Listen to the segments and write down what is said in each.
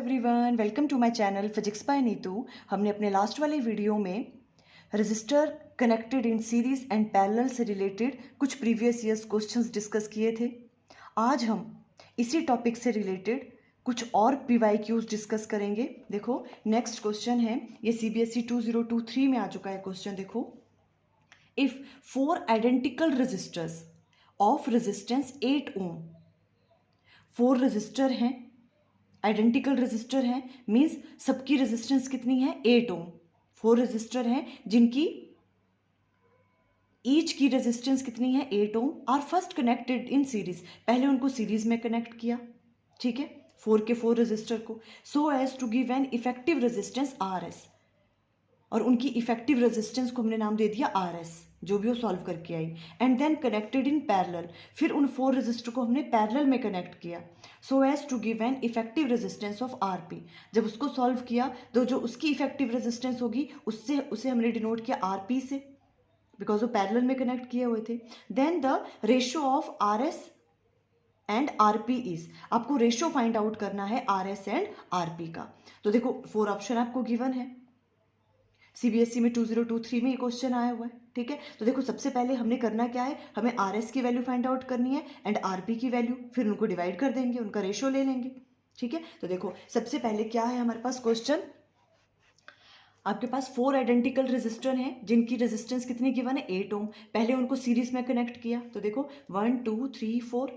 Everyone, welcome to my channel physics by Neetu. हमने अपने last वाले वीडियो में resistor connected in series and parallel से रिलेटेड कुछ प्रीवियस ईयर्स क्वेश्चंस डिस्कस किए थे। आज हम इसी टॉपिक से रिलेटेड कुछ और PYQs डिस्कस करेंगे। देखो नेक्स्ट क्वेश्चन है, ये CBSE 2023 में आ चुका है क्वेश्चन। देखो, if 4 identical resistors of resistance 8 ohm, 4 resistor हैं, आइडेंटिकल रजिस्टर हैं, मीन्स सबकी रेजिस्टेंस कितनी है, 8 ओम। 4 रजिस्टर हैं जिनकी ईच की रेजिस्टेंस कितनी है, 8 ohm, are first connected in series. पहले उनको सीरीज में कनेक्ट किया, ठीक है, 4 के 4 रजिस्टर को, so as to give an effective resistance RS, और उनकी इफेक्टिव रेजिस्टेंस को हमने नाम दे दिया RS, जो भी वो सॉल्व करके आई। And then connected in parallel, फिर उन 4 रजिस्टर को हमने पैरेलल में कनेक्ट किया, so as to give an effective resistance of RP। जब उसको सॉल्व किया तो जो उसकी इफेक्टिव रेजिस्टेंस होगी उसे हमने डिनोट किया RP से, बिकॉज वो पैरेलल में कनेक्ट किए हुए थे। Then the ratio of RS and RP is, आपको रेशियो फाइंड आउट करना है RS एंड RP का। तो देखो 4 ऑप्शन आपको गिवन है, CBSE में 2023 में ये क्वेश्चन आया हुआ है, ठीक है। तो देखो सबसे पहले हमने करना क्या है, हमें RS की वैल्यू फाइंड आउट करनी है एंड RP की वैल्यू, फिर उनको डिवाइड कर देंगे, उनका रेशियो ले लेंगे, ठीक है। तो देखो सबसे पहले क्या है हमारे पास क्वेश्चन, आपके पास 4 आइडेंटिकल रेजिस्टर हैं जिनकी रेजिस्टेंस कितनी गिवन है, 8 ओम। पहले उनको सीरीज में कनेक्ट किया, तो देखो 1 2 3 4,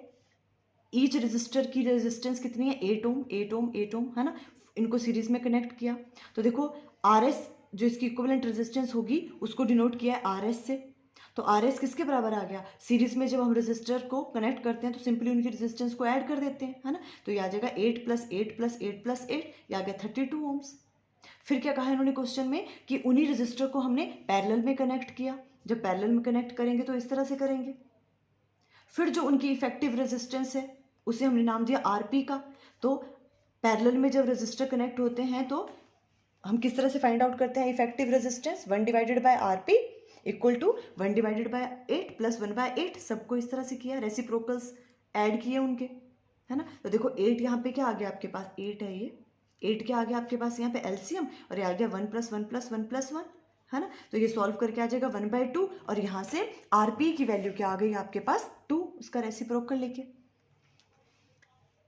ईच रेजिस्टर की रेजिस्टेंस कितनी है, 8 ओम 8 ओम 8 ओम, है ना। इनको सीरीज में कनेक्ट किया, तो देखो RS जो इसकी इक्विवेलेंट रेजिस्टेंस होगी उसको डिनोट किया है RS से। तो RS किसके बराबर आ गया, सीरीज में जब हम रेजिस्टर को कनेक्ट करते हैं तो सिंपली उनकी रेजिस्टेंस को ऐड कर देते हैं, है ना। तो ये आ जाएगा 8 + 8 + 8 + 8, ये आ गया 32 ओम्स। फिर क्या कहा इन्होंने क्वेश्चन में कि उन्हीं रजिस्टर को हमने पैरेलल में कनेक्ट किया। जब पैरेलल में कनेक्ट करेंगे तो इस तरह से करेंगे। फिर जो उनकी इफेक्टिव रेजिस्टेंस है उसे हमने नाम दिया RP का। तो पैरेलल में जब रजिस्टर कनेक्ट होते हैं तो हम किस तरह से फाइंड आउट करते हैं effective resistance, 1 / RP equal to 1 / 8 + 1/8, सबको इस तरह से किया, रेसिप्रोकल्स ऐड किए उनके, है ना। तो देखो 8 यहाँ पे क्या आ गया आपके पास, 8 है, ये 8 क्या आ गया आपके पास यहाँ पे LCM, और ये आ गया 1 + 1 + 1 + 1, है ना। तो ये सॉल्व करके आ जाएगा 1/2, और यहाँ से RP की वैल्यू क्या आ गई आपके पास, 2, उसका रेसिप्रोकल लेके।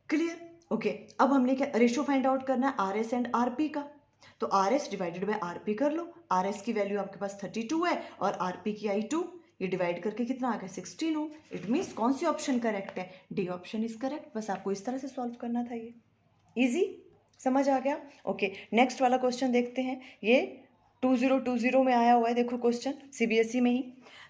Clear, okay. अब हमने क्या रेशियो फाइंड आउट करना है RS एंड RP का, तो RS / RP कर लो। RS की वैल्यू आपके पास 32 है और RP की आई 2, ये डिवाइड करके कितना आ गया, 16 ओम। इट मीन्स कौन सी ऑप्शन करेक्ट है, D ऑप्शन इज करेक्ट। बस आपको इस तरह से सॉल्व करना था, ये इजी, समझ आ गया। ओके, नेक्स्ट वाला क्वेश्चन देखते हैं, ये 2020 में आया हुआ है। देखो क्वेश्चन CBSE में ही,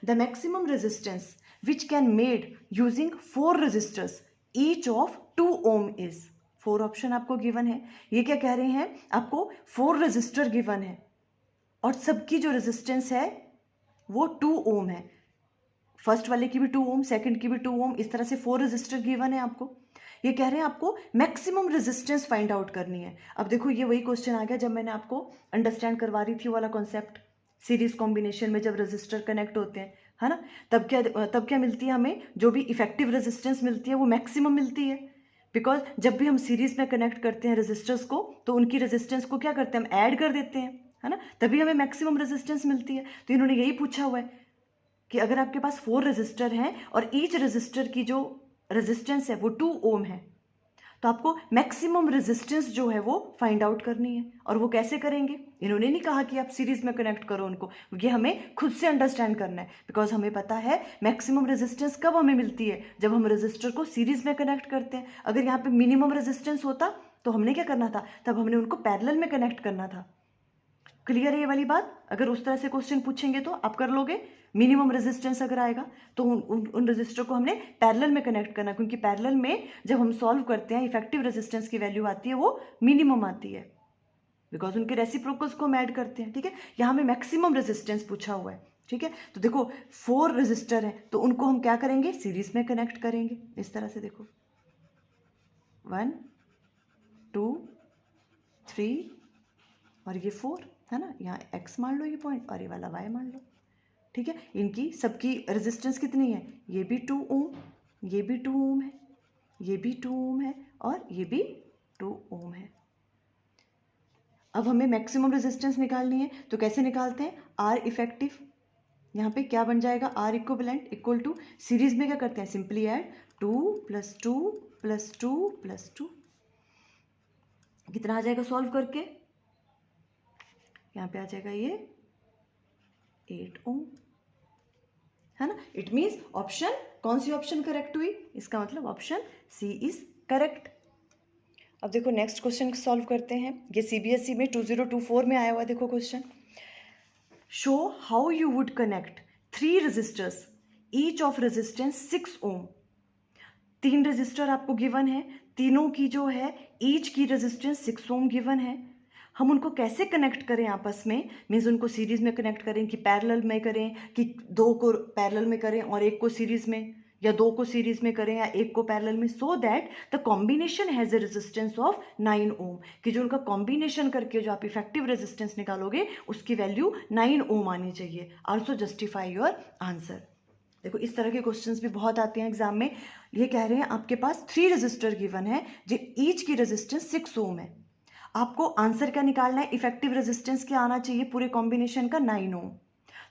the maximum resistance which can made using 4 resistors each of 2 ohm is. 4 option आपको गिवन है। ये क्या कह रहे हैं, आपको 4 रजिस्टर गिवन है और सबकी जो रेजिस्टेंस है वो 2 ओम है। फर्स्ट वाले की भी 2 ओम, सेकंड की भी 2 ओम, इस तरह से 4 रजिस्टर गिवन है आपको। ये कह रहे हैं आपको मैक्सिमम रेजिस्टेंस फाइंड आउट करनी है। अब देखो ये वही क्वेश्चन आ गया जब मैंने आपको अंडरस्टैंड करवा रही थी वाला कॉन्सेप्ट, सीरीज कॉम्बिनेशन में जब रजिस्टर कनेक्ट होते हैं, है ना, तब क्या मिलती है हमें, जो भी इफेक्टिव रेजिस्टेंस मिलती है वो मैक्सिमम मिलती है। बिकॉज जब भी हम सीरीज में कनेक्ट करते हैं रेजिस्टर्स को तो उनकी रेजिस्टेंस को क्या करते हैं, हम ऐड कर देते हैं, है ना, तभी हमें मैक्सिमम रेजिस्टेंस मिलती है। तो इन्होंने यही पूछा हुआ है कि अगर आपके पास 4 रजिस्टर हैं और ईच रजिस्टर की जो रेजिस्टेंस है वो 2 ओम है, तो आपको मैक्सिमम रेजिस्टेंस जो है वो फाइंड आउट करनी है। और वो कैसे करेंगे, इन्होंने नहीं कहा कि आप सीरीज में कनेक्ट करो उनको, ये हमें खुद से अंडरस्टैंड करना है। बिकॉज हमें पता है मैक्सिमम रेजिस्टेंस कब हमें मिलती है, जब हम रजिस्टर को सीरीज में कनेक्ट करते हैं। अगर यहाँ पे मिनिमम रेजिस्टेंस होता तो हमने क्या करना था, तब हमने उनको पैरेलल में कनेक्ट करना था। क्लियर है ये वाली बात। अगर उस तरह से क्वेश्चन पूछेंगे तो आप कर लोगे, मिनिमम रेजिस्टेंस अगर आएगा तो उन रेजिस्टर को हमने पैरेलल में कनेक्ट करना, क्योंकि पैरेलल में जब हम सॉल्व करते हैं इफेक्टिव रेजिस्टेंस की वैल्यू आती है वो मिनिमम आती है, बिकॉज उनके रेसिप्रोकल्स को हम ऐड करते हैं, ठीक है। यहाँ में मैक्सिमम रेजिस्टेंस पूछा हुआ है, ठीक है। तो देखो 4 रजिस्टर हैं तो उनको हम क्या करेंगे, सीरीज में कनेक्ट करेंगे इस तरह से। देखो 1 2 3 और ये 4, है ना, यहाँ x मान लो ये पॉइंट और ये वाला y मान लो, ठीक है। इनकी सबकी रेजिस्टेंस कितनी है, ये भी 2 ओम, ये भी 2 ओम है, ये भी 2 ओम है और ये भी 2 ओम है। अब हमें मैक्सिमम रेजिस्टेंस निकालनी है, तो कैसे निकालते हैं, आर इफेक्टिव, यहाँ पे क्या बन जाएगा, R equivalent equal to, series में क्या करते हैं, सिंपली ऐड 2 + 2 + 2 + 2, कितना आ जाएगा सॉल्व करके, यहाँ पे आ जाएगा ये 8 ओम, है ना। इट मीन्स ऑप्शन, कौन सी ऑप्शन करेक्ट हुई, इसका मतलब ऑप्शन सी इज करेक्ट। अब देखो नेक्स्ट क्वेश्चन सॉल्व करते हैं, ये सीबीएसई में 2024 में आया हुआ, देखो question, show how you would connect 3 resistors each of resistance 6 ohm. 3 resistor आपको गिवन है, तीनों की जो है ईच की रेजिस्टेंस 6 ओम गिवन है, हम उनको कैसे कनेक्ट करें आपस में, मीन्स उनको सीरीज में कनेक्ट करें कि पैरेलल में करें, कि 2 को पैरेलल में करें और 1 को सीरीज में, या 2 को सीरीज में करें या 1 को पैरेलल में, so that the combination has a resistance of 9 ओम, कि जो उनका कॉम्बिनेशन करके जो आप इफेक्टिव रेजिस्टेंस निकालोगे उसकी वैल्यू 9 ओम आनी चाहिए। Also justify your answer. देखो इस तरह के क्वेश्चंस भी बहुत आते हैं एग्जाम में। ये कह रहे हैं आपके पास 3 रेजिस्टर गिवन है, जो ईच की रेजिस्टेंस 6 ओम है, आपको आंसर क्या निकालना है, इफेक्टिव रेजिस्टेंस क्या आना चाहिए पूरे कॉम्बिनेशन का, 9 ओम।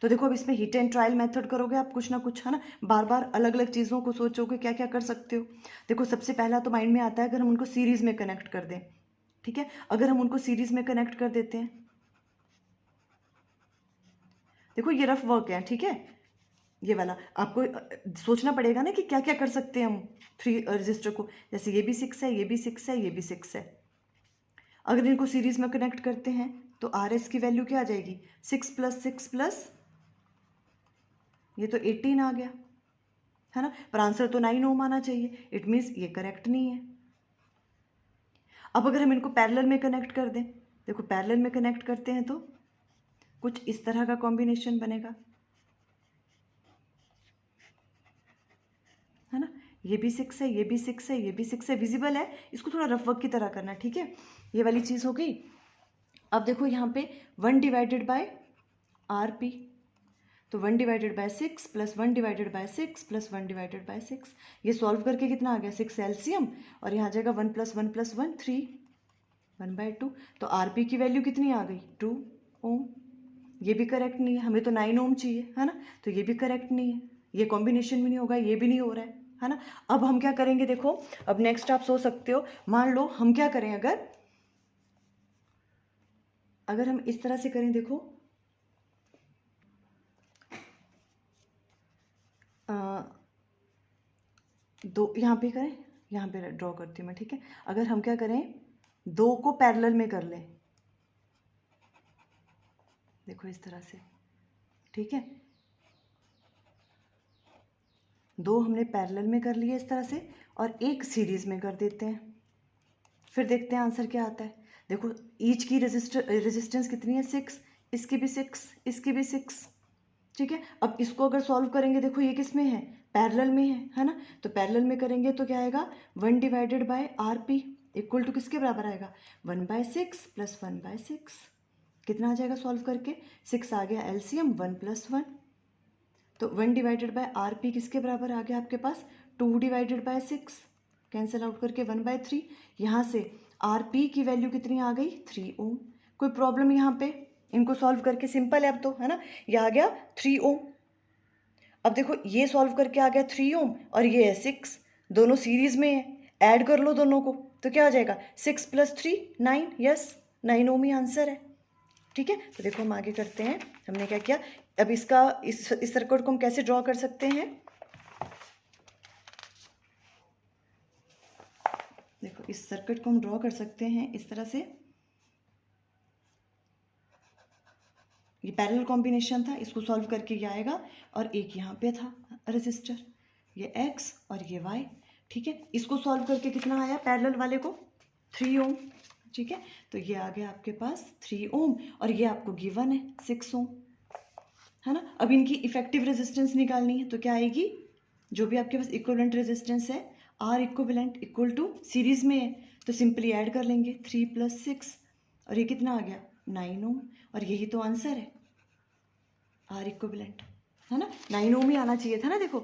तो देखो अब इसमें हिट एंड ट्रायल मेथड करोगे आप, कुछ ना कुछ, है ना, बार बार अलग अलग चीज़ों को सोचोगे क्या क्या कर सकते हो। देखो सबसे पहला तो माइंड में आता है, अगर हम उनको सीरीज में कनेक्ट कर दें, ठीक है, अगर हम उनको सीरीज में कनेक्ट कर देते हैं, देखो ये रफ वर्क है, ठीक है, ये वाला आपको सोचना पड़ेगा ना कि क्या क्या कर सकते हैं हम 3 रजिस्टर को, जैसे ये भी 6 है, ये भी 6 है, ये भी 6 है। अगर इनको सीरीज में कनेक्ट करते हैं तो आर एस की वैल्यू क्या आ जाएगी, 6 + 6 + ये तो 18 आ गया, है ना, पर आंसर तो 9 ओम आना चाहिए, इट मीन्स ये करेक्ट नहीं है। अब अगर हम इनको पैरेलल में कनेक्ट कर दें, देखो पैरेलल में कनेक्ट करते हैं तो कुछ इस तरह का कॉम्बिनेशन बनेगा, है ना, ये भी 6 है, ये भी 6 है, ये भी 6 है, विजिबल है, इसको थोड़ा रफ वर्क की तरह करना, ठीक है, ये वाली चीज़ हो गई। अब देखो यहाँ पे 1 डिवाइडेड बाय आर पी, तो 1 divided by 6 + 1 divided by 6 + 1 divided by 6, ये सॉल्व करके कितना आ गया, 6 एलसीएम, और यहाँ आ जाएगा 1 + 1 + 1 3, 1/2, तो आर पी की वैल्यू कितनी आ गई, 2 ओम। ये भी करेक्ट नहीं है, हमें तो 9 ओम चाहिए, है ना, तो ये भी करेक्ट नहीं है, ये कॉम्बिनेशन भी नहीं होगा, ये भी नहीं हो रहा है ना। अब हम क्या करेंगे, देखो अब नेक्स्ट आप सोच सकते हो, मान लो हम क्या करें, अगर हम इस तरह से करें, देखो दो यहाँ पे करें, यहाँ पे ड्रॉ करती हूँ मैं, ठीक है, अगर हम क्या करें, 2 को पैरेलल में कर लें, देखो इस तरह से, ठीक है, 2 हमने पैरेलल में कर लिया इस तरह से, और 1 सीरीज में कर देते हैं, फिर देखते हैं आंसर क्या आता है। देखो ईच की रेजिस्टेंस कितनी है, 6, इसकी भी 6, इसकी भी 6, ठीक है। अब इसको अगर सॉल्व करेंगे, देखो ये किस में है, पैरेलल में है ना, तो पैरेलल में करेंगे तो क्या आएगा, 1 divided by R P equal to किसके बराबर आएगा, 1/6 + 1/6, कितना आ जाएगा सॉल्व करके, 6 आ गया एलसीएम, 1 + 1, तो 1 डिवाइडेड बाय आर पी किसके बराबर आ गया आपके पास, 2 डिवाइडेड बाय 6, कैंसिल आउट करके 1/3, यहाँ से आर पी की वैल्यू कितनी आ गई, 3 ओम। कोई प्रॉब्लम यहाँ पे, इनको सॉल्व करके सिंपल है अब तो, है ना, ये आ गया 3 ओम। अब देखो ये सॉल्व करके आ गया 3 ओम, और ये है 6, दोनों सीरीज में है, ऐड कर लो दोनों को, तो क्या आ जाएगा, 6 + 3 9, यस 9 ओम ही आंसर है, ठीक है। तो देखो हम आगे करते हैं, हमने क्या किया, अब इसका इस सर्किट को हम कैसे ड्रॉ कर सकते हैं, देखो इस सर्किट को हम ड्रॉ कर सकते हैं इस तरह से, ये पैरेलल कॉम्बिनेशन था, इसको सॉल्व करके ये आएगा, और एक यहाँ पे था रेजिस्टर, ये x और ये y, ठीक है, इसको सॉल्व करके कितना आया पैरेलल वाले को, 3 ओम, ठीक है, तो ये आ गया आपके पास 3 ओम, और ये आपको गिवन है 6 ओम, है ना। अब इनकी इफेक्टिव रेजिस्टेंस निकालनी है, तो क्या आएगी, जो भी आपके पास इक्विवेलेंट रेजिस्टेंस है, R equivalent equal to series में है, तो सिंपली ऐड कर लेंगे 3 + 6, और ये कितना आ गया 9 ओम, और यही तो आंसर है, आर इक्विवेलेंट, है ना, 9 ओम ही आना चाहिए था ना। देखो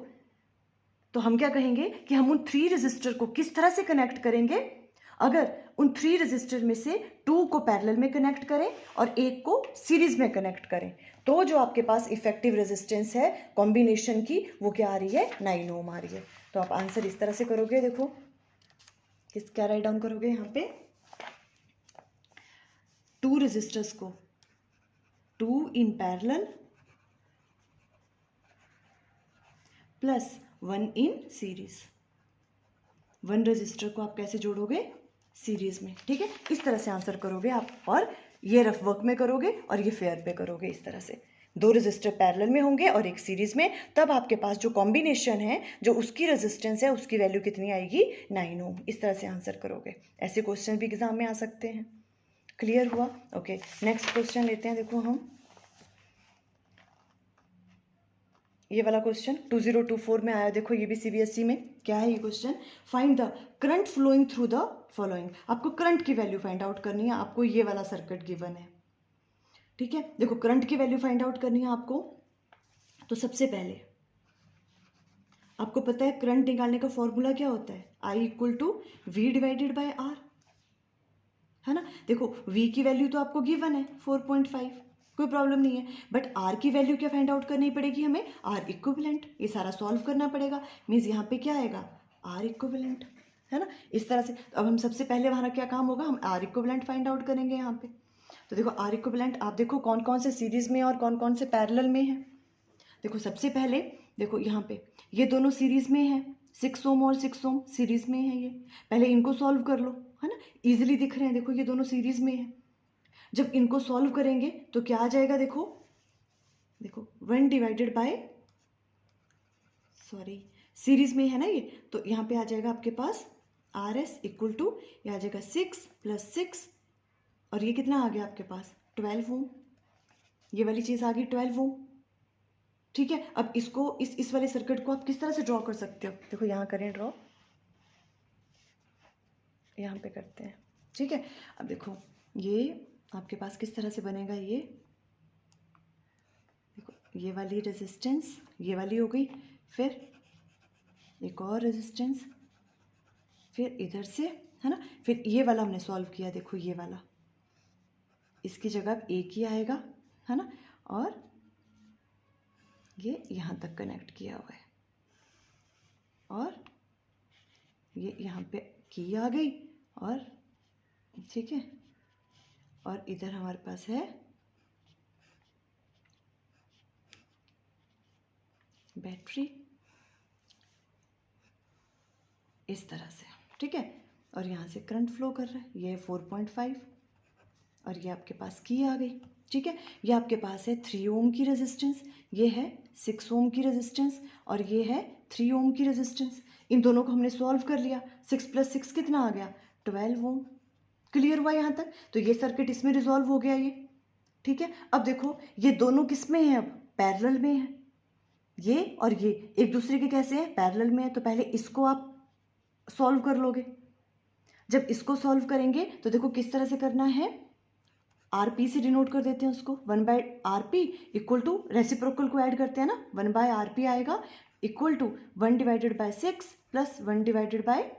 तो हम क्या कहेंगे कि हम उन 3 रेजिस्टर को किस तरह से कनेक्ट करेंगे, अगर उन 3 रजिस्टर में से 2 को पैरेलल में कनेक्ट करें और एक को सीरीज में कनेक्ट करें, तो जो आपके पास इफेक्टिव रेजिस्टेंस है कॉम्बिनेशन की वो क्या आ रही है, 9 ओम आ रही है। तो आप आंसर इस तरह से करोगे, देखो क्या राइट डाउन करोगे यहाँ पे, 2 रेजिस्टर्स को 2 in parallel plus 1 in series. 1 register को आप कैसे जोड़ोगे, सीरीज में, ठीक है। इस तरह से आंसर करोगे आप, और ये रफ वर्क में करोगे और ये फेयर पे करोगे। इस तरह से 2 रजिस्टर पैरेलल में होंगे और एक सीरीज में, तब आपके पास जो कॉम्बिनेशन है, जो उसकी रेजिस्टेंस है, उसकी वैल्यू कितनी आएगी, 9 ओम। इस तरह से आंसर करोगे। ऐसे क्वेश्चन भी एग्जाम में आ सकते हैं। क्लियर हुआ? ओके, नेक्स्ट क्वेश्चन लेते हैं। देखो हम ये वाला क्वेश्चन 2024 में आया। देखो ये भी सीबीएसई में। क्या है ये question, find the current flowing through the following. आपको करंट की वैल्यू फाइंड आउट करनी है। आपको ये वाला सर्किट गिवन है, ठीक है। देखो करंट की वैल्यू फाइंड आउट करनी है आपको। तो सबसे पहले आपको पता है करंट निकालने का फॉर्मूला क्या होता है, I equal to V divided by R, है ना। देखो V की वैल्यू तो आपको गिवन है 4.5, कोई प्रॉब्लम नहीं है, बट R की वैल्यू क्या फाइंड आउट करनी पड़ेगी हमें, R इक्विवेलेंट। ये सारा सॉल्व करना पड़ेगा। मीन्स यहाँ पे क्या आएगा, R इक्विवेलेंट, है ना। इस तरह से अब हम सबसे पहले हमारा क्या काम होगा, हम R इक्विवेलेंट फाइंड आउट करेंगे यहाँ पे। तो देखो R इक्विवेलेंट आप देखो कौन कौन से सीरीज में और कौन कौन से पैरेलल में है। देखो सबसे पहले देखो यहाँ पे ये दोनों सीरीज में है, 6 ओम और 6 ओम सीरीज में है। ये पहले इनको सॉल्व कर लो, है ना, इजीली दिख रहे हैं। देखो ये दोनों सीरीज में है। जब इनको सॉल्व करेंगे तो क्या आ जाएगा, देखो देखो 1 डिवाइडेड बाय, सॉरी सीरीज में है ना ये, तो यहाँ पे आ जाएगा आपके पास आर एस इक्वल टू, ये आ जाएगा 6 + 6, और ये कितना आ गया आपके पास 12 ओम। ये वाली चीज़ आ गई 12 ओम, ठीक है। अब इसको इस वाले सर्किट को आप किस तरह से ड्रॉ कर सकते हो, देखो यहाँ करें ड्रॉ, यहाँ पे करते हैं, ठीक है। अब देखो ये आपके पास किस तरह से बनेगा, ये देखो ये वाली रेजिस्टेंस ये वाली हो गई, फिर एक और रेजिस्टेंस, फिर इधर से, है ना, फिर ये वाला हमने सॉल्व किया। देखो ये वाला, इसकी जगह एक ही आएगा, है ना, और ये यहाँ तक कनेक्ट किया हुआ है, और ये यहाँ पे की आ गई, और ठीक है, और इधर हमारे पास है बैटरी, इस तरह से, ठीक है। और यहाँ से करंट फ्लो कर रहा है, ये 4.5, और ये आपके पास की आ गई, ठीक है। ये आपके पास है 3 ओम की रेजिस्टेंस, ये है 6 ओम की रेजिस्टेंस, और ये है 3 ओम की रेजिस्टेंस। इन दोनों को हमने सॉल्व कर लिया, 6 + 6 कितना आ गया 12 ओम। क्लियर हुआ यहाँ तक? तो ये सर्किट इसमें रिजॉल्व हो गया ये, ठीक है। अब देखो ये दोनों किस में है, अब पैरेलल में है, ये और ये एक दूसरे के कैसे हैं, पैरेलल में है। तो पहले इसको आप सॉल्व कर लोगे। जब इसको सॉल्व करेंगे तो देखो किस तरह से करना है, आरपी से डिनोट कर देते हैं उसको, 1/RP इक्वल टू रेसिप्रोकल को ऐड करते हैं ना, 1/RP आएगा equal to 1 divided by 6 plus 1 divided by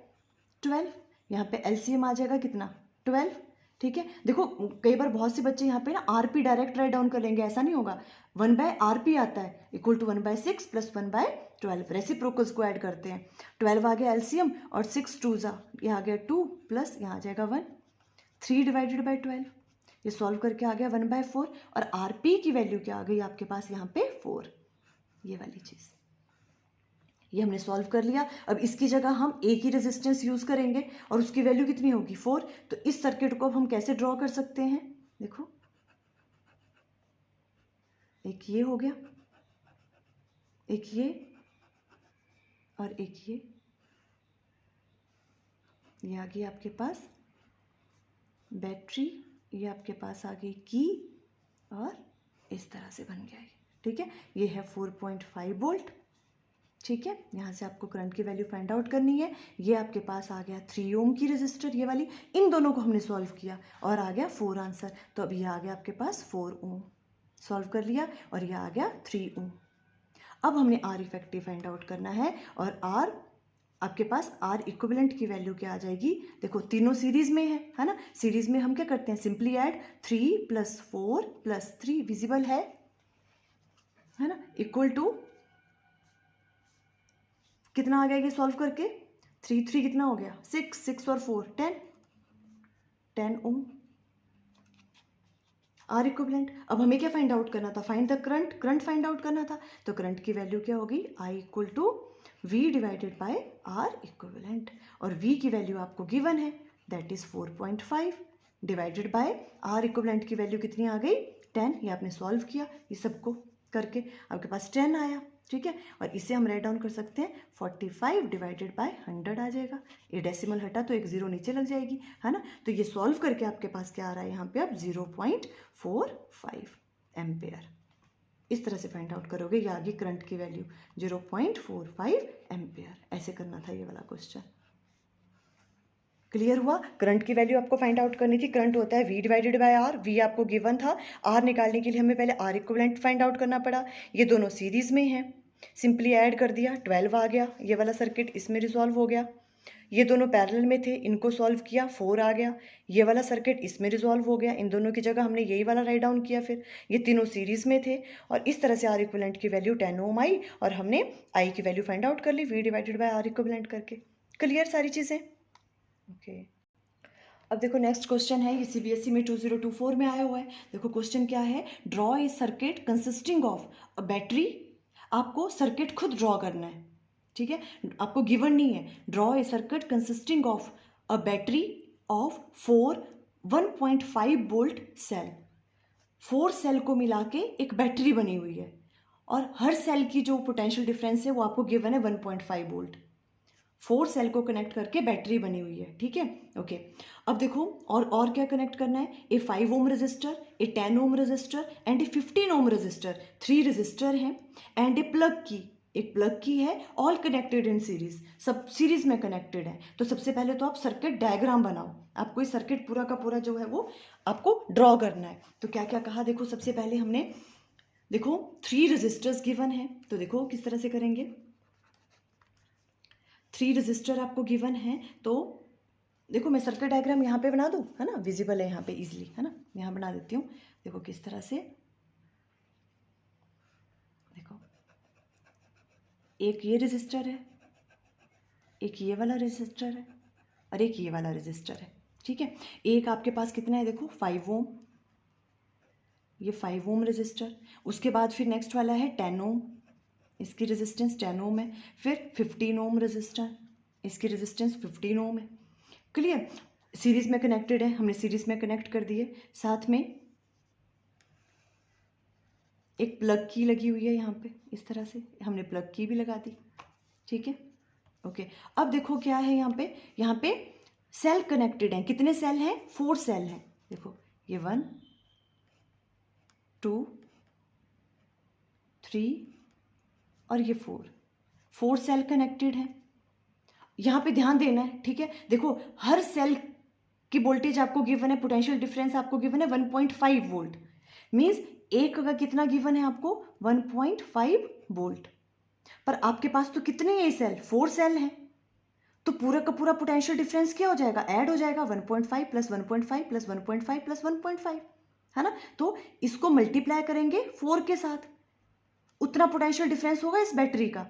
12। यहाँ पे एलसीएम आ जाएगा कितना 12, ठीक है। देखो कई बार बहुत से बच्चे यहाँ पे ना आरपी डायरेक्ट राइट डाउन कर लेंगे, ऐसा नहीं होगा। 1/RP आता है इक्वल टू 1/6 प्लस 1/12, रेसिप्रोकल्स को ऐड करते हैं। 12 आ गया एलसीएम, और 6 2 ये आ गया 2 प्लस यहाँ आ जाएगा 1, 3 डिवाइडेड बाय 12, ये सॉल्व करके आ गया 1/4, और आरपी की वैल्यू क्या आ गई आपके पास यहाँ पे 4, ये वाली चीज़, ये हमने सॉल्व कर लिया। अब इसकी जगह हम एक ही रेजिस्टेंस यूज करेंगे और उसकी वैल्यू कितनी होगी 4। तो इस सर्किट को अब हम कैसे ड्रॉ कर सकते हैं, देखो एक ये हो गया, एक ये, और एक ये आ गई आपके पास बैटरी, ये आपके पास आ गई की, और इस तरह से बन गया ये, ठीक है। ये है 4.5 वोल्ट, ठीक है। यहाँ से आपको करंट की वैल्यू फाइंड आउट करनी है। ये आपके पास आ गया 3 ओम की रेजिस्टर, ये वाली, इन दोनों को हमने सॉल्व किया और आ गया 4 आंसर। तो अब ये आ गया आपके पास 4 ओम, सॉल्व कर लिया, और ये आ गया 3 ओम। अब हमने आर इफेक्टिव फाइंड आउट करना है, और आर आपके पास आर इक्विवेलेंट की वैल्यू क्या आ जाएगी, देखो तीनों सीरीज में है ना, सीरीज में हम क्या करते हैं, सिंपली ऐड 3 + 4 + 3 विजिबल है ना, इक्वल टू कितना आ गया ये सॉल्व करके, 3 3 कितना हो गया 6, 6 और 4 10 ओम आर इक्विवेलेंट। अब हमें क्या फाइंड आउट करना था, find the current, current find out करना था, तो करंट की वैल्यू क्या होगी, I = V divided by R equivalent, और V की वैल्यू आपको गिवन है, that is 4.5 divided by R equivalent की वैल्यू कितनी आ गई 10, ये आपने सॉल्व किया ये सबको करके, आपके पास 10 आया, ठीक है, और इसे हम राइट डाउन कर सकते हैं 45 डिवाइडेड बाय 100 आ जाएगा, ये डेसिमल हटा तो एक जीरो नीचे लग जाएगी, है ना, तो ये सॉल्व करके आपके पास क्या आ रहा है यहाँ पे, आप 0.45 एम्पेयर, इस तरह से फाइंड आउट करोगे, ये आगे करंट की वैल्यू 0.45 एम्पेयर, ऐसे करना था ये वाला क्वेश्चन। क्लियर हुआ, करंट की वैल्यू आपको फाइंड आउट करनी थी, करंट होता है V divided by R, V आपको गिवन था, R निकालने के लिए हमें पहले R इक्विवेलेंट फाइंड आउट करना पड़ा, ये दोनों सीरीज में हैं, सिंपली ऐड कर दिया 12 आ गया, ये वाला सर्किट इसमें रिजॉल्व हो गया, ये दोनों पैरेलल में थे, इनको सॉल्व किया 4 आ गया, ये वाला सर्किट इसमें रिजॉल्व हो गया, इन दोनों की जगह हमने यही वाला राइट डाउन किया, फिर ये तीनों सीरीज में थे, और इस तरह से आर इक्विवेलेंट की वैल्यू 10 ओम आई, और हमने आई की वैल्यू फाइंड आउट कर ली V divided by R equivalent करके। क्लियर सारी चीज़ें, ओके। अब देखो नेक्स्ट क्वेश्चन है, ये CBSE में 2024 में आया हुआ है, देखो क्वेश्चन क्या है, draw a circuit consisting of a battery, आपको सर्किट खुद ड्रॉ करना है, ठीक है, आपको गिवन नहीं है, draw a circuit consisting of a battery of 4 1.5 volt cell, 4 cell को मिला के एक बैटरी बनी हुई है, और हर सेल की जो पोटेंशियल डिफरेंस है वो आपको गिवन है 1.5 वोल्ट, 4 सेल को कनेक्ट करके बैटरी बनी हुई है, ठीक है, ओके। अब देखो और क्या कनेक्ट करना है, a 5 ohm resistor, a 10 ohm resistor and a 15 ohm resistor, 3 resistor हैं, एंड ए प्लग की, एक प्लग की है, ऑल कनेक्टेड इन सीरीज, सब सीरीज में कनेक्टेड है, तो सबसे पहले तो आप सर्किट डायग्राम बनाओ, आपको ये सर्किट पूरा का पूरा जो है वो आपको ड्रॉ करना है, तो क्या क्या कहा, देखो सबसे पहले हमने, देखो 3 रजिस्टर्स गिवन है, तो देखो किस तरह से करेंगे, 3 रजिस्टर आपको गिवन है, तो देखो मैं सर्किट डायग्राम यहाँ पे बना दूँ, है ना, विजिबल है यहाँ पे इजीली, है ना, यहाँ बना देती हूँ, देखो किस तरह से, देखो एक ये रजिस्टर है, एक ये वाला रजिस्टर है, और एक ये वाला रजिस्टर है, ठीक है, एक आपके पास कितना है, देखो 5 ओम, ये 5 ओम रजिस्टर, उसके बाद फिर नेक्स्ट वाला है 10 ओम, इसकी रेजिस्टेंस 10 ओम है, फिर 15 ओम रजिस्टर, इसकी रेजिस्टेंस 15 ओम है, क्लियर, सीरीज में कनेक्टेड है, हमने सीरीज में कनेक्ट कर दिए, साथ में एक प्लग की लगी हुई है यहाँ पे, इस तरह से हमने प्लग की भी लगा दी, ठीक है, ओके। अब देखो क्या है यहाँ पे सेल कनेक्टेड हैं, कितने सेल हैं, 4 सेल हैं, देखो ये 1 2 3 और ये 4 सेल कनेक्टेड हैं, यहाँ पे ध्यान देना है, ठीक है, देखो हर सेल की वोल्टेज आपको गिवन है, पोटेंशियल डिफरेंस आपको गिवन है 1.5 वोल्ट, मींस एक का कितना गिवन है आपको 1.5 वोल्ट, पर आपके पास तो कितने ये सेल 4 सेल हैं, तो पूरा का पूरा पोटेंशियल डिफरेंस क्या हो जाएगा, ऐड हो जाएगा 1.5 + 1.5 + 1.5 + 1.5, है ना, तो इसको मल्टीप्लाई करेंगे 4 के साथ, उतना पोटेंशियल डिफरेंस होगा इस बैटरी का।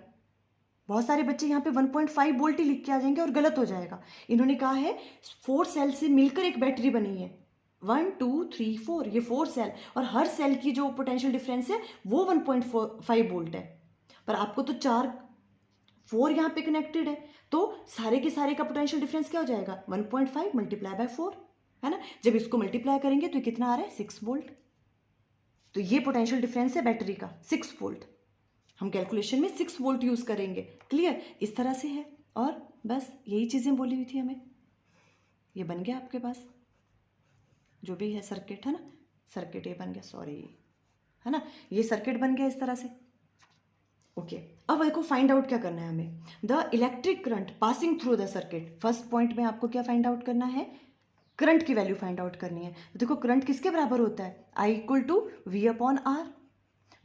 बहुत सारे बच्चे यहाँ पे 1.5 वोल्ट ही लिख के आ जाएंगे और गलत हो जाएगा, इन्होंने कहा है 4 सेल से मिलकर एक बैटरी बनी है, 1 2 3 4, ये 4 सेल, और हर सेल की जो पोटेंशियल डिफरेंस है वो 1.5 वोल्ट है, पर आपको तो 4 यहाँ पे कनेक्टेड है, तो सारे के सारे का पोटेंशियल डिफरेंस क्या हो जाएगा 1.5 × 4, है ना, जब इसको मल्टीप्लाई करेंगे तो कितना आ रहा है 6 वोल्ट, तो ये पोटेंशियल डिफरेंस है बैटरी का 6 वोल्ट, हम कैलकुलेशन में 6 वोल्ट यूज करेंगे, क्लियर, इस तरह से है, और बस यही चीजें बोली हुई थी हमें, ये बन गया आपके पास जो भी है सर्किट, है ना, सर्किट ये बन गया, सॉरी, है ना, ये सर्किट बन गया इस तरह से, ओके। अब देखो फाइंड आउट क्या करना है हमें, the electric current passing through the circuit, first point में आपको क्या फाइंड आउट करना है, करंट की वैल्यू फाइंड आउट करनी है, तो देखो करंट किसके बराबर होता है, I = V/R,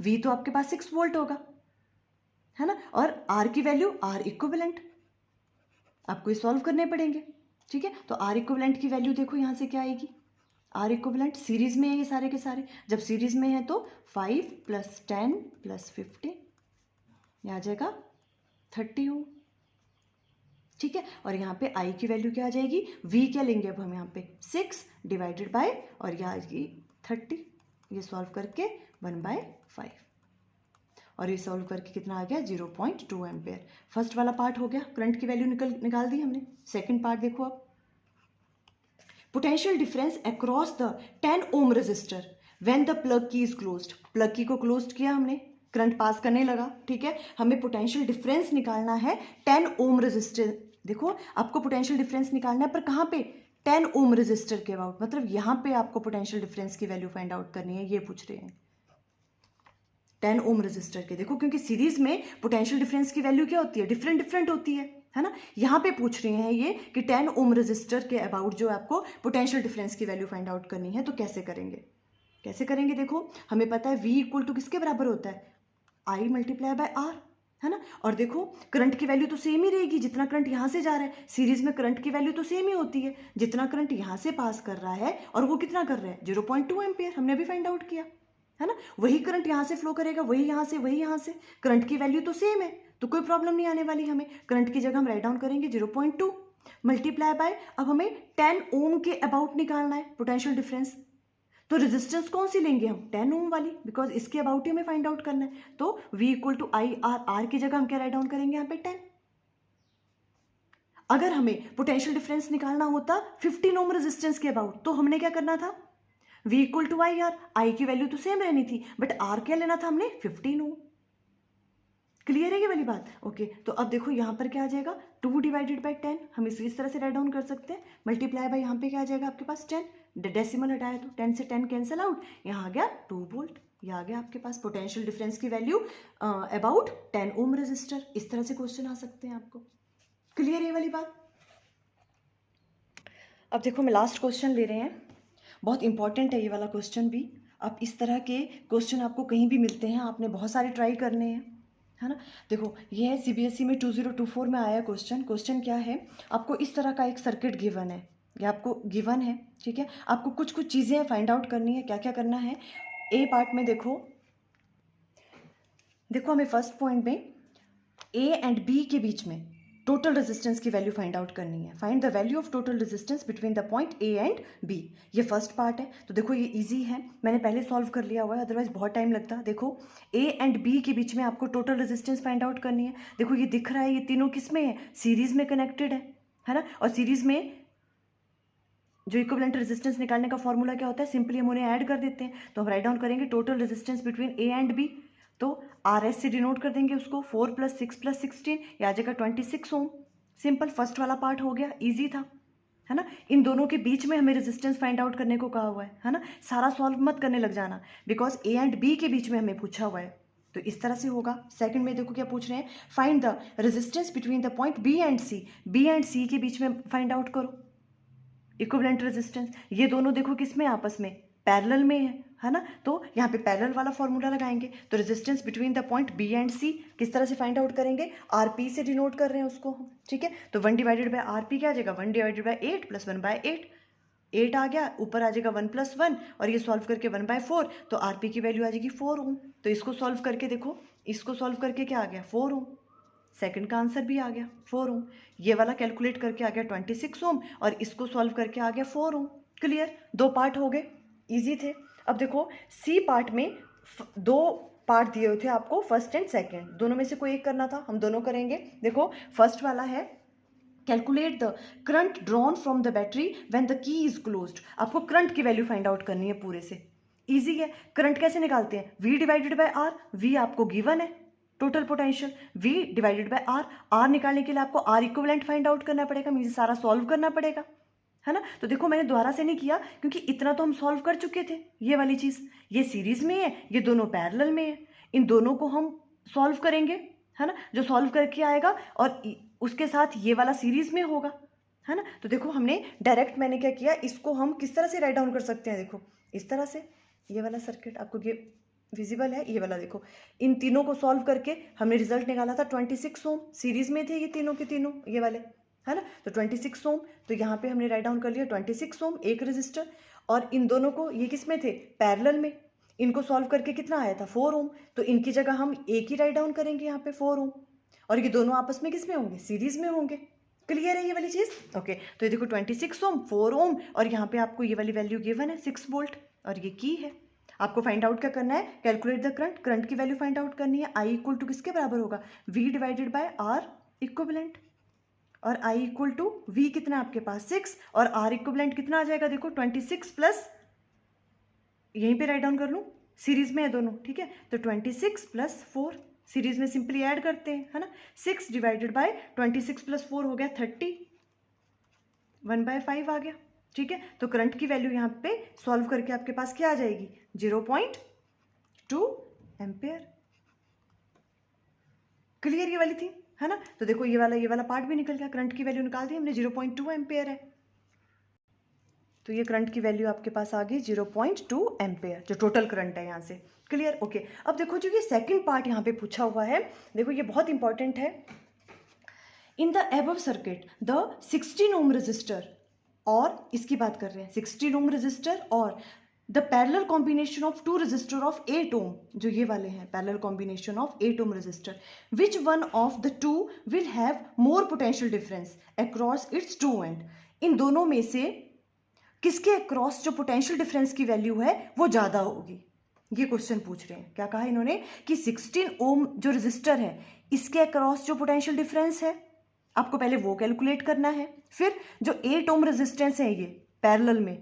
V तो आपके पास 6 वोल्ट होगा, है ना, और R की वैल्यू R इक्विवेलेंट, आपको ये सॉल्व करने पड़ेंगे, ठीक है। तो आर इक्विवेलेंट की वैल्यू देखो यहाँ से क्या आएगी, आर इक्विवेलेंट सीरीज में है ये सारे के सारे, जब सीरीज में है तो 5 + 10 + 15 ये आ जाएगा 30 ओम, ठीक है। और यहाँ पे आई की वैल्यू क्या आ जाएगी, वी क्या लेंगे अब हम यहाँ पे 6 डिवाइडेड बाय और ये आएगी 30, ये सॉल्व करके 1/5 और ये सॉल्व करके कितना आ गया 0.2 एम्पेयर। फर्स्ट वाला पार्ट हो गया, करंट की वैल्यू निकाल दी हमने। सेकंड पार्ट देखो अब, potential difference across the 10 ohm resistor when the plug key is closed. Plug key को क्लोज्ड किया हमने, करंट पास करने लगा, ठीक है। हमें पोटेंशियल डिफरेंस निकालना है 10 ओम रजिस्टर। देखो आपको पोटेंशियल डिफरेंस निकालना है, पर कहाँ पे, 10 ओम रजिस्टर के अबाउट, मतलब यहाँ पे आपको पोटेंशियल डिफरेंस की वैल्यू फाइंड आउट करनी है, ये पूछ रहे हैं 10 ओम रजिस्टर के। देखो क्योंकि सीरीज में पोटेंशियल डिफरेंस की वैल्यू क्या होती है, डिफरेंट डिफरेंट होती है ना। यहाँ पे पूछ रहे हैं ये कि 10 ओम रजिस्टर के अबाउट जो आपको पोटेंशियल डिफरेंस की वैल्यू फाइंड आउट करनी है, तो कैसे करेंगे, कैसे करेंगे। देखो हमें पता है V इक्वल टू किसके बराबर होता है, I × R, है ना। और देखो करंट की वैल्यू तो सेम ही रहेगी, जितना करंट यहाँ से जा रहा है, सीरीज में करंट की वैल्यू तो सेम ही होती है, जितना करंट यहाँ से पास कर रहा है और वो कितना कर रहा है 0.2 एम्पियर, हमने भी फाइंड आउट किया, है ना। वही करंट यहाँ से फ्लो करेगा, वही यहाँ से, वही यहाँ से, करंट की वैल्यू तो सेम है, तो कोई प्रॉब्लम नहीं आने वाली हमें। करंट की जगह हम राइट डाउन करेंगे 0.2 मल्टीप्लाई बाय, अब हमें 10 ओम के अबाउट निकालना है पोटेंशियल डिफरेंस, तो रेजिस्टेंस कौन सी लेंगे हम, 10 ओम वाली, बिकॉज इसके अबाउट ही हमें फाइंड आउट करना है। तो V = IR, R की जगह हम क्या राइट डाउन करेंगे यहाँ पे 10। अगर हमें पोटेंशियल डिफरेंस निकालना होता 15 ओम रेजिस्टेंस के अबाउट, तो हमने क्या करना था, V = IR, I की वैल्यू तो सेम रहनी थी, बट R क्या लेना था हमने 15 ओम। क्लियर है ये वाली बात, ओके। तो अब देखो यहाँ पर क्या आ जाएगा 2 डिवाइडेड बाई 10, हम इस तरह से राइट डाउन कर सकते हैं, मल्टीप्लाई बाई यहाँ पे क्या आ जाएगा आपके पास 10, डेसिमल हटाया तो 10 से 10 कैंसिल आउट, यहाँ आ गया 2 वोल्ट, ये आ गया आपके पास पोटेंशियल डिफरेंस की वैल्यू अबाउट 10 ओम रेजिस्टर। इस तरह से क्वेश्चन आ सकते हैं आपको। क्लियर है ये वाली बात। अब देखो मैं लास्ट क्वेश्चन ले रहे हैं, बहुत इंपॉर्टेंट है ये वाला क्वेश्चन भी। अब इस तरह के क्वेश्चन आपको कहीं भी मिलते हैं, आपने बहुत सारे ट्राई करने हैं, है ना। देखो ये है CBSE में 2024 में आया क्वेश्चन। क्वेश्चन क्या है, आपको इस तरह का एक सर्किट गिवन है, ये आपको गिवन है, ठीक है। आपको कुछ कुछ चीज़ें फाइंड आउट करनी है, क्या क्या करना है। ए पार्ट में देखो हमें फर्स्ट पॉइंट में A एंड B के बीच में टोटल रेजिस्टेंस की वैल्यू फाइंड आउट करनी है। Find the value of total resistance between the point A and B, ये फर्स्ट पार्ट है। तो देखो ये इजी है, मैंने पहले सॉल्व कर लिया हुआ है, अदरवाइज बहुत टाइम लगता। देखो A एंड B के बीच में आपको टोटल रेजिस्टेंस फाइंड आउट करनी है। देखो ये दिख रहा है, ये तीनों किस में है, सीरीज में कनेक्टेड है ना। और सीरीज में जो इक्विवेलेंट रेजिस्टेंस निकालने का फॉर्मूला क्या होता है, सिंपली हम उन्हें ऐड कर देते हैं। तो हम राइट डाउन करेंगे total resistance between A and B, तो RS से डिनोट कर देंगे उसको, 4 + 6 + 16 ये आ जाएगा 26 ओम। सिंपल, फर्स्ट वाला पार्ट हो गया, इजी था, है ना। इन दोनों के बीच में हमें रेजिस्टेंस फाइंड आउट करने को कहा हुआ है ना। सारा सॉल्व मत करने लग जाना, बिकॉज A एंड B के बीच में हमें पूछा हुआ है, तो इस तरह से होगा। सेकंड में देखो क्या पूछ रहे हैं, find the resistance between the point B and C, B and C के बीच में फाइंड आउट करो इक्विवेलेंट रेजिस्टेंस। ये दोनों देखो किस में, आपस में पैरेलल में है ना। तो यहाँ पे पैरेलल वाला फॉर्मूला लगाएंगे, तो resistance between the point B and C किस तरह से फाइंड आउट करेंगे, RP से डिनोट कर रहे हैं उसको, ठीक है। तो 1 डिवाइडेड बाय RP क्या आ जाएगा, 1 डिवाइडेड बाय 8 + 1/8, 8 आ गया, ऊपर आ जाएगा 1 + 1 और ये सॉल्व करके 1/4, तो RP की वैल्यू आ जाएगी 4 ओम। तो इसको सॉल्व करके देखो, इसको सॉल्व करके क्या आ गया 4 ओम, सेकंड का आंसर भी आ गया 4 ओम। ये वाला कैलकुलेट करके आ गया 26 ओम और इसको सॉल्व करके आ गया 4 ओम। क्लियर, 2 पार्ट हो गए, इजी थे। अब देखो C पार्ट में 2 पार्ट दिए हुए थे आपको, फर्स्ट एंड सेकंड, दोनों में से कोई एक करना था, हम दोनों करेंगे। देखो फर्स्ट वाला है calculate the current drawn from the battery when the key is closed. आपको करंट की वैल्यू फाइंड आउट करनी है पूरे से, इजी है। करंट कैसे निकालते हैं, V divided bye R, V आपको गिवन है total potential, V divided bye R, R निकालने के लिए आपको R इक्विवेलेंट फाइंड आउट करना पड़ेगा, मीन्स सारा सॉल्व करना पड़ेगा, है ना। तो देखो मैंने दोबारा से नहीं किया, क्योंकि इतना तो हम सॉल्व कर चुके थे। ये वाली चीज़, ये सीरीज में है, ये दोनों पैरेलल में है, इन दोनों को हम सॉल्व करेंगे, है ना। जो सॉल्व करके आएगा और उसके साथ ये वाला सीरीज में होगा, है ना। तो देखो हमने डायरेक्ट, मैंने क्या किया, इसको हम किस तरह से राइट डाउन कर सकते हैं, देखो इस तरह से। ये वाला सर्किट आपको ये विजिबल है, ये वाला देखो, इन तीनों को सॉल्व करके हमने रिजल्ट निकाला था 26 ओम, सीरीज में थे ये तीनों के तीनों, ये वाले, है ना। तो 26 ओम, तो यहाँ पे हमने राइट डाउन कर लिया 26 ओम एक रजिस्टर, और इन दोनों को ये किस में थे, पैरेलल में, इनको सॉल्व करके कितना आया था 4 ओम, तो इनकी जगह हम एक ही राइट डाउन करेंगे यहाँ पे 4 ओम, और ये दोनों आपस में किस में होंगे, सीरीज में होंगे। क्लियर है ये वाली चीज? ओके, तो ये देखो 26 ओम 4 ओम, और यहाँ पे आपको ये वाली वैल्यू गिवन है 6 वोल्ट, और ये की है। आपको फाइंड आउट क्या करना है, कैलकुलेट द करंट, करंट की वैल्यू फाइंड आउट करनी है। आई इक्वल टू किसके बराबर होगा, V divided by R equivalent, और I इक्वल टू V कितना आपके पास 6, और R इक्विवेलेंट कितना आ जाएगा, देखो 26 प्लस, यहीं पे राइट डाउन कर लूँ, सीरीज में है दोनों, ठीक है। तो 26 प्लस 4, सीरीज में सिंपली ऐड करते हैं, है ना। 6 डिवाइडेड बाय 26 प्लस 4 हो गया 30, 1/5 आ गया, ठीक है। तो करंट की वैल्यू यहाँ पे सॉल्व करके आपके पास क्या आ जाएगी, 0.2 एम्पेयर। क्लियर ये वाली थी, है ना। तो देखो ये वाला पार्ट भी निकल गया, करंट की वैल्यू निकाल दी हमने, 0.2 एम्पेयर है। तो ये करंट की वैल्यू आपके पास आ गई 0.2 एम्पेयर, जो टोटल करंट है यहाँ से। Clear, okay. अब देखो जो ये सेकंड पार्ट यहाँ पे पूछा हुआ है, देखो ये बहुत इंपॉर्टेंट है। In the above circuit the 16 ohm resistor, और इसकी बात कर रहे हैं 16 ओम रजिस्टर और the parallel combination of 2 resistor of 8 ohm, जो ये वाले हैं parallel combination of 8 ohm resistor, which one of the two will have more potential difference across its two end. इन दोनों में से किसके अक्रॉस जो पोटेंशियल डिफरेंस की वैल्यू है वो ज्यादा होगी, ये क्वेश्चन पूछ रहे हैं। क्या कहा इन्होंने कि 16 ओम जो रजिस्टर है इसके अक्रॉस जो पोटेंशियल डिफरेंस है आपको पहले वो कैलकुलेट करना है, फिर जो 8 ओम रेजिस्टेंस है ये पैरेलल में,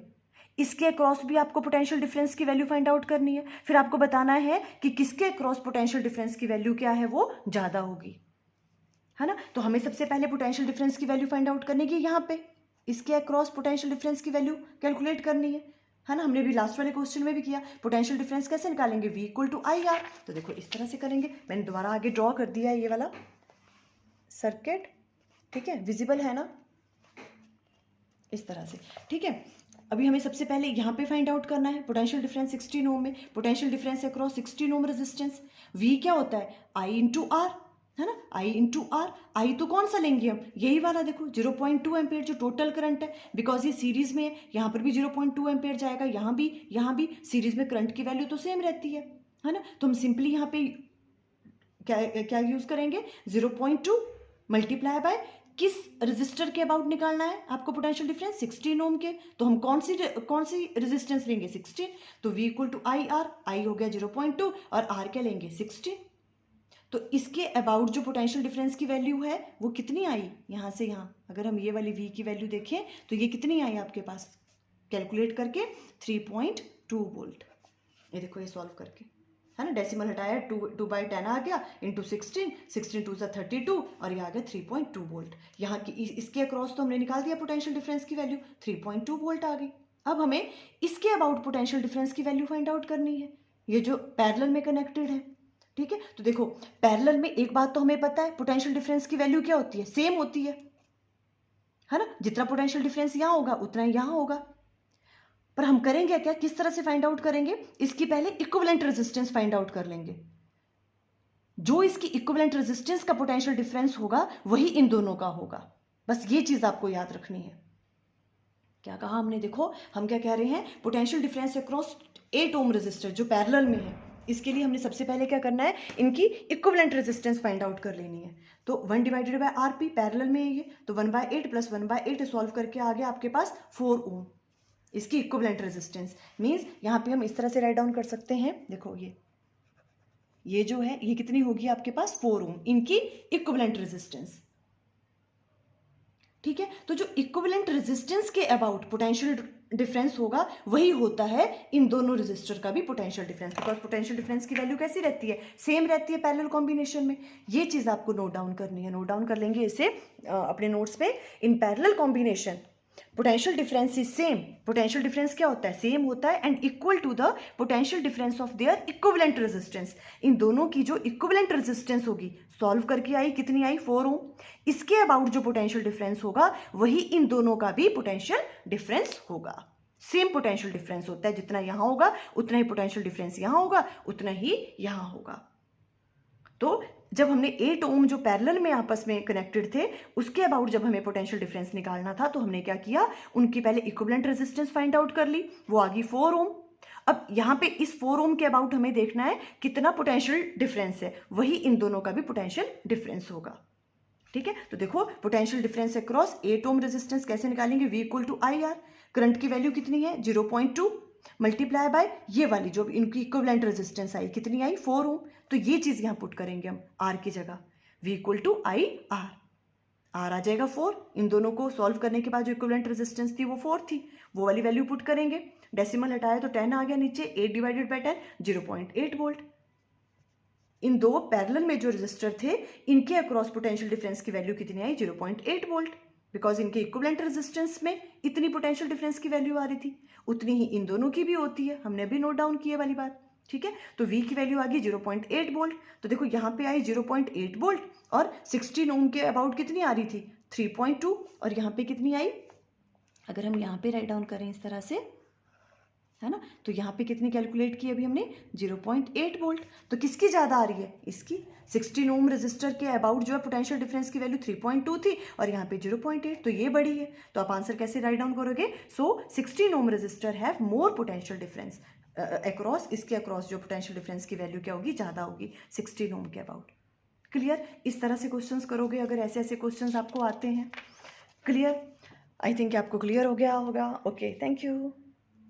इसके अक्रॉस भी आपको पोटेंशियल डिफरेंस की वैल्यू फाइंड आउट करनी है, फिर आपको बताना है कि किसके अक्रॉस पोटेंशियल डिफरेंस की वैल्यू क्या है वो ज्यादा होगी, है ना। तो हमें सबसे पहले पोटेंशियल डिफरेंस की वैल्यू फाइंड आउट करने की, यहाँ पे इसके अक्रॉस पोटेंशियल डिफरेंस की वैल्यू कैलकुलेट करनी है ना। हमने भी लास्ट वाले क्वेश्चन में भी किया, पोटेंशियल डिफरेंस कैसे निकालेंगे, V equal to I R. तो देखो इस तरह से करेंगे, मैंने दोबारा आगे ड्रॉ कर दिया है ये वाला सर्किट, ठीक है, विजिबल है ना, इस तरह से, ठीक है। अभी हमें सबसे पहले यहाँ पे फाइंड आउट करना है पोटेंशियल डिफरेंस 16 ओम में, potential difference across 16 ohm resistance. V क्या होता है, I इंटू आर, है ना, I इंटू आर। I तो कौन सा लेंगे हम, यही वाला देखो 0.2 एम्पेयर जो टोटल करंट है, बिकॉज ये सीरीज में है, यहाँ पर भी 0.2 एम्पेयर जाएगा, यहाँ भी सीरीज में करंट की वैल्यू तो सेम रहती है ना। तो हम सिंपली यहाँ पे क्या यूज करेंगे, 0.2 मल्टीप्लाई बाय किस रजिस्टर के अबाउट निकालना है आपको पोटेंशियल डिफरेंस, 16 ओम के। तो हम कौन सी रेजिस्टेंस लेंगे, 16। तो V equal to I R, I हो गया 0.2 और R क्या लेंगे 16। तो इसके अबाउट जो पोटेंशियल डिफरेंस की वैल्यू है वो कितनी आई, यहाँ से यहाँ अगर हम ये वाली V की वैल्यू देखें तो ये कितनी आई आपके पास कैलकुलेट करके, 3.2 वोल्ट। ये देखो ये सॉल्व करके, है ना, डेसिमल हटाया 2/10 आ गया इंटू 16, 16 2 32 और ये आ गया 3.2 वोल्ट। यहाँ की इसके अक्रॉस तो हमने निकाल दिया पोटेंशियल डिफरेंस की वैल्यू, 3.2 वोल्ट आ गई। अब हमें इसके अबाउट पोटेंशियल डिफरेंस की वैल्यू फाइंड आउट करनी है, ये जो पैरेलल में कनेक्टेड है, ठीक है। तो देखो पैरेलल में एक बात तो हमें पता है, पोटेंशियल डिफरेंस की वैल्यू क्या होती है, सेम होती है ना, जितना पोटेंशियल डिफरेंस यहाँ होगा उतना ही यहाँ होगा। पर हम करेंगे क्या, किस तरह से फाइंड आउट करेंगे, इसकी पहले इक्विवेलेंट रेजिस्टेंस फाइंड आउट कर लेंगे। जो इसकी इक्विवेलेंट रेजिस्टेंस का पोटेंशियल डिफरेंस होगा वही इन दोनों का होगा, बस ये चीज आपको याद रखनी है। क्या कहा हमने, देखो हम क्या कह रहे हैं, potential difference across 8 ohm resistor जो पैरेलल में है, इसके लिए हमने सबसे पहले क्या करना है, इनकी इक्विवेलेंट रेजिस्टेंस फाइंड आउट कर लेनी है। तो 1 डिवाइडेड बाय RP, पैरेलल में है ये, तो 1/8 प्लस 1/8 सॉल्व करके आ गया आपके पास 4 ओम इसकी इक्विवेलेंट रेजिस्टेंस। मींस यहाँ पे हम इस तरह से राइट डाउन कर सकते हैं, देखो ये जो है ये कितनी होगी आपके पास 4 ओम इनकी इक्विवेलेंट रेजिस्टेंस, ठीक है। तो जो इक्विवेलेंट रेजिस्टेंस के अबाउट पोटेंशियल डिफरेंस होगा वही होता है इन दोनों रेजिस्टर का भी potential difference, because potential difference की वैल्यू कैसी रहती है, सेम रहती है पैरेलल कॉम्बिनेशन में। ये चीज आपको नोट डाउन करनी है, नोट डाउन कर लेंगे इसे अपने नोट्स पे। In parallel combination potential difference is same, potential difference क्या होता है, सेम होता है, and equal to the potential difference of their equivalent resistance. इन दोनों की जो इक्विवेलेंट रेजिस्टेंस होगी सॉल्व करके आई, कितनी आई 4 ओम, इसके अबाउट जो पोटेंशियल डिफरेंस होगा वही इन दोनों का भी पोटेंशियल डिफरेंस होगा। सेम पोटेंशियल डिफरेंस होता है, जितना यहां होगा उतना ही पोटेंशियल डिफरेंस यहां होगा, उतना ही यहां होगा। तो जब हमने 8 ओम जो पैरेलल में आपस में कनेक्टेड थे उसके अबाउट जब हमें पोटेंशियल डिफरेंस निकालना था तो हमने क्या किया, उनकी पहले इक्विवेलेंट रेजिस्टेंस फाइंड आउट कर ली, वो आ गई 4 ओम। अब यहाँ पे इस 4 ओम के अबाउट हमें देखना है कितना पोटेंशियल डिफरेंस है, वही इन दोनों का भी पोटेंशियल डिफरेंस होगा। ठीक है, तो देखो potential difference across 8 ohm resistance कैसे निकालेंगे, V equal to I R, current की वैल्यू कितनी है 0.2 मल्टीप्लाई बाय ये वाली जो इनकी इक्विवेलेंट रेजिस्टेंस आई कितनी आई 4 ओम, तो ये चीज यहाँ पुट करेंगे हम R की जगह, V equal to I R, R आ जाएगा 4, इन दोनों को सॉल्व करने के बाद जो इक्विवेलेंट रेजिस्टेंस थी वो 4 थी, वो वाली वैल्यू पुट करेंगे, डेसिमल हटाया तो 10 आ गया नीचे, 8 डिवाइडेड बाय 10 0.8 वोल्ट। इन दो पैरेलल में जो रेजिस्टर थे इनके अक्रॉस पोटेंशियल डिफरेंस की वैल्यू कितनी आई 0.8 वोल्ट, बिकॉज इनके इक्विवेलेंट रेजिस्टेंस में इतनी पोटेंशियल डिफरेंस की वैल्यू आ रही थी, उतनी ही इन दोनों की भी होती है, हमने भी नोट डाउन किया वाली बात। ठीक है, तो V की वैल्यू आ गई 0.8 वोल्ट, तो देखो यहाँ पे आई 0.8 वोल्ट और 16 ओम के अबाउट कितनी आ रही थी 3.2, और यहाँ पे कितनी आई, अगर हम यहाँ पे राइट डाउन करें इस तरह से, है ना, तो यहाँ पे कितनी कैलकुलेट की अभी हमने 0.8 वोल्ट, तो किसकी ज़्यादा आ रही है, इसकी। 16 ओम रेजिस्टर के अबाउट जो है पोटेंशियल डिफरेंस की वैल्यू 3.2 थी और यहाँ पे 0.8, तो ये बड़ी है, तो आप आंसर कैसे राइट डाउन करोगे, so 16 ohm resistor have more potential difference across, इसके अक्रॉस जो पोटेंशियल डिफरेंस की वैल्यू क्या होगी, ज़्यादा होगी 16 ओम के अबाउट। क्लियर, इस तरह से क्वेश्चंस करोगे अगर ऐसे ऐसे क्वेश्चंस आपको आते हैं। क्लियर, आई थिंक आपको क्लियर हो गया होगा। Okay, thank you.